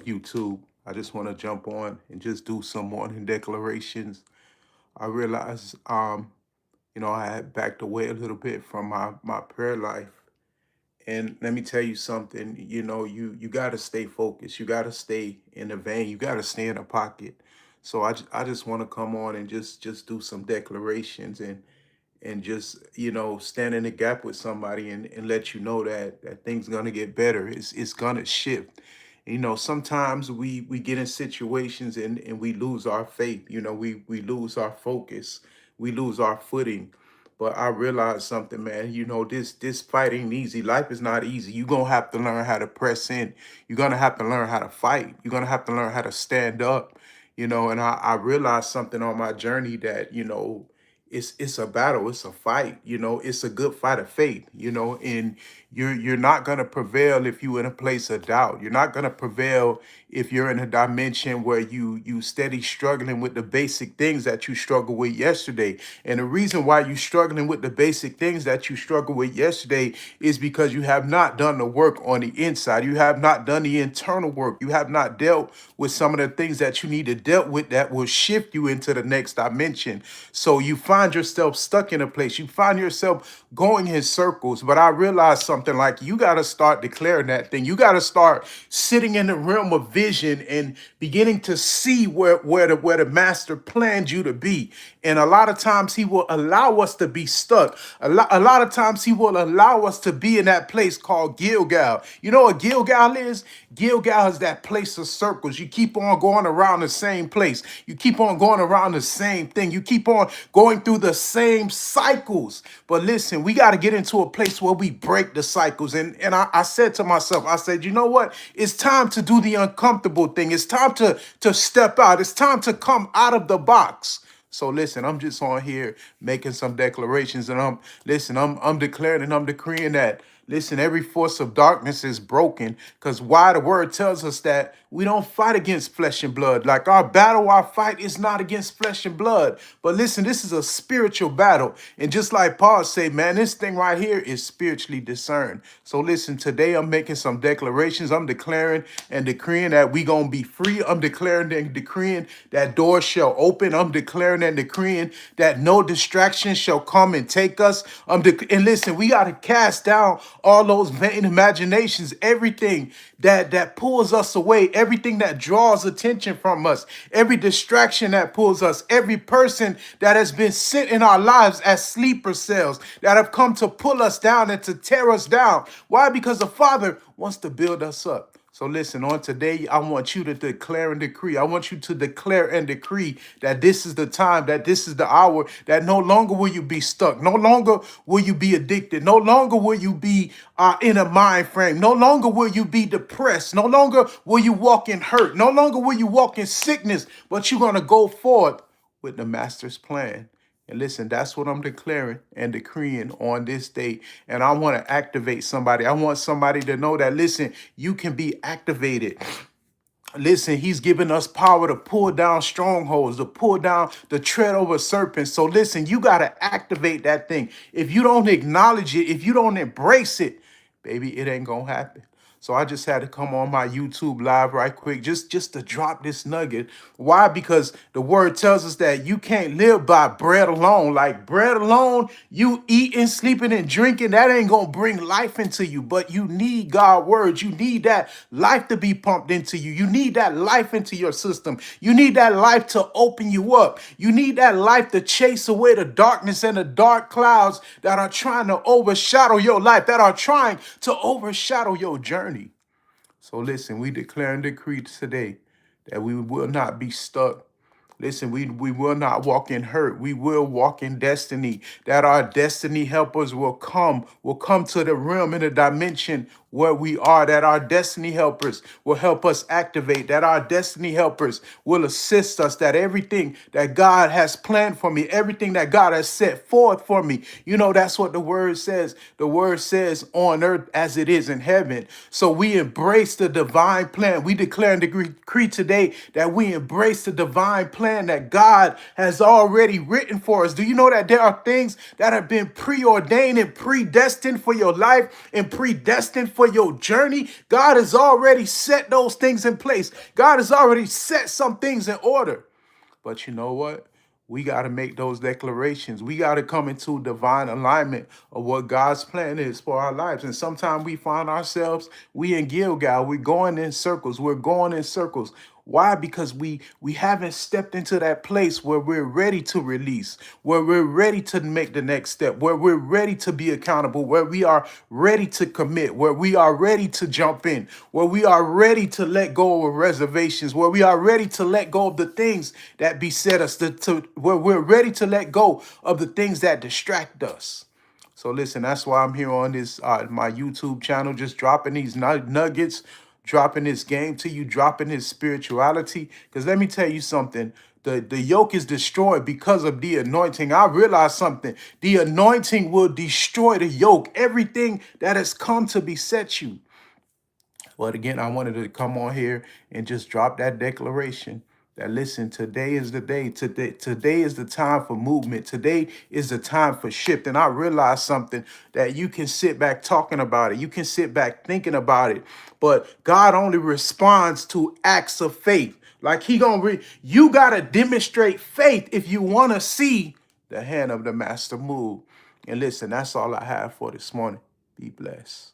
YouTube? I just want to jump on and just do some morning declarations. I realized, I had backed away a little bit from my prayer life. And let me tell you something, you got to stay focused. You got to stay in the vein. You got to stay in the pocket. So I just want to come on and just do some declarations and just stand in the gap with somebody and let you know that things gonna get better. It's gonna shift. Sometimes we get in situations and we lose our faith. We lose our focus, we lose our footing. But I realized something, man. This fight ain't easy. Life is not easy. You're gonna have to learn how to press in. You're gonna have to learn how to fight. You're gonna have to learn how to stand up. And I realized something on my journey that, it's a battle, it's a fight, it's a good fight of faith, and you're not gonna prevail if you're in a place of doubt. You're not gonna prevail if you're in a dimension where you steady struggling with the basic things that you struggled with yesterday. And the reason why you're struggling with the basic things that you struggled with yesterday is because you have not done the work on the inside. You have not done the internal work. You have not dealt with some of the things that you need to deal with that will shift you into the next dimension. So you find yourself stuck in a place. You find yourself going in circles. But I realized something, like you got to start declaring that thing. You got to start sitting in the realm of vision and beginning to see where the master planned you to be. And a lot of times he will allow us to be stuck. A lot of times he will allow us to be in that place called Gilgal. You know what Gilgal is? Gilgal is that place of circles. You keep on going around the same place. You keep on going around the same thing. You keep on going through the same cycles. But listen, we got to get into a place where we break the cycles. And I said to myself, I said, you know what? It's time to do the uncomfortable thing. It's time to step out. It's time to come out of the box. So listen, I'm just on here making some declarations, and I'm declaring and I'm decreeing that. Listen, every force of darkness is broken, because why? The word tells us that we don't fight against flesh and blood. Like our battle, our fight is not against flesh and blood. But listen, this is a spiritual battle. And just like Paul said, man, this thing right here is spiritually discerned. So listen, today I'm making some declarations. I'm declaring and decreeing that we going to be free. I'm declaring and decreeing that doors shall open. I'm declaring and decreeing that no distraction shall come and take us. And listen, we got to cast down all those vain imaginations, everything that pulls us away, everything that draws attention from us, every distraction that pulls us, every person that has been sent in our lives as sleeper cells that have come to pull us down and to tear us down. Why? Because the Father wants to build us up. So listen, on today, I want you to declare and decree. I want you to declare and decree that this is the time, that this is the hour, that no longer will you be stuck. No longer will you be addicted. No longer will you be in a mind frame. No longer will you be depressed. No longer will you walk in hurt. No longer will you walk in sickness, but you're going to go forth with the master's plan. And listen, that's what I'm declaring and decreeing on this day. And I want to activate somebody. I want somebody to know that, listen, you can be activated. Listen, he's given us power to pull down strongholds, to pull down, the tread over serpents. So listen, you got to activate that thing. If you don't acknowledge it, if you don't embrace it, baby, it ain't going to happen. So I just had to come on my YouTube live right quick, just to drop this nugget. Why? Because the word tells us that you can't live by bread alone. Like bread alone, you eating, sleeping, and drinking, that ain't gonna bring life into you. But you need God's word. You need that life to be pumped into you. You need that life into your system. You need that life to open you up. You need that life to chase away the darkness and the dark clouds that are trying to overshadow your life, that are trying to overshadow your journey. So listen, we declare and decree today that we will not be stuck. Listen, we will not walk in hurt. We will walk in destiny. That our destiny helpers will come to the realm in a dimension where we are. That our destiny helpers will help us activate. That our destiny helpers will assist us. That everything that God has planned for me, everything that God has set forth for me, that's what the word says. The word says on earth as it is in heaven. So we embrace the divine plan. We declare and decree today that we embrace the divine plan plan that God has already written for us? Do you know that there are things that have been preordained and predestined for your life and predestined for your journey? God has already set those things in place. God has already set some things in order. But you know what? We got to make those declarations. We got to come into divine alignment of what God's plan is for our lives. And sometimes we find ourselves, we in Gilgal, we're going in circles. We're going in circles. Why? Because we haven't stepped into that place where we're ready to release, where we're ready to make the next step, where we're ready to be accountable, where we are ready to commit, where we are ready to jump in, where we are ready to let go of reservations, where we are ready to let go of the things that beset us, where we're ready to let go of the things that distract us. So listen, that's why I'm here on this my YouTube channel, just dropping these nuggets, dropping this game to you, dropping his spirituality. Because let me tell you something. The yoke is destroyed because of the anointing. I realize something. The anointing will destroy the yoke, everything that has come to beset you. But again, I wanted to come on here and just drop that declaration that listen, today is the day. Today is the time for movement. Today is the time for shift. And I realized something that you can sit back talking about it. You can sit back thinking about it. But God only responds to acts of faith. Like you gotta demonstrate faith if you want to see the hand of the master move. And listen, that's all I have for this morning. Be blessed.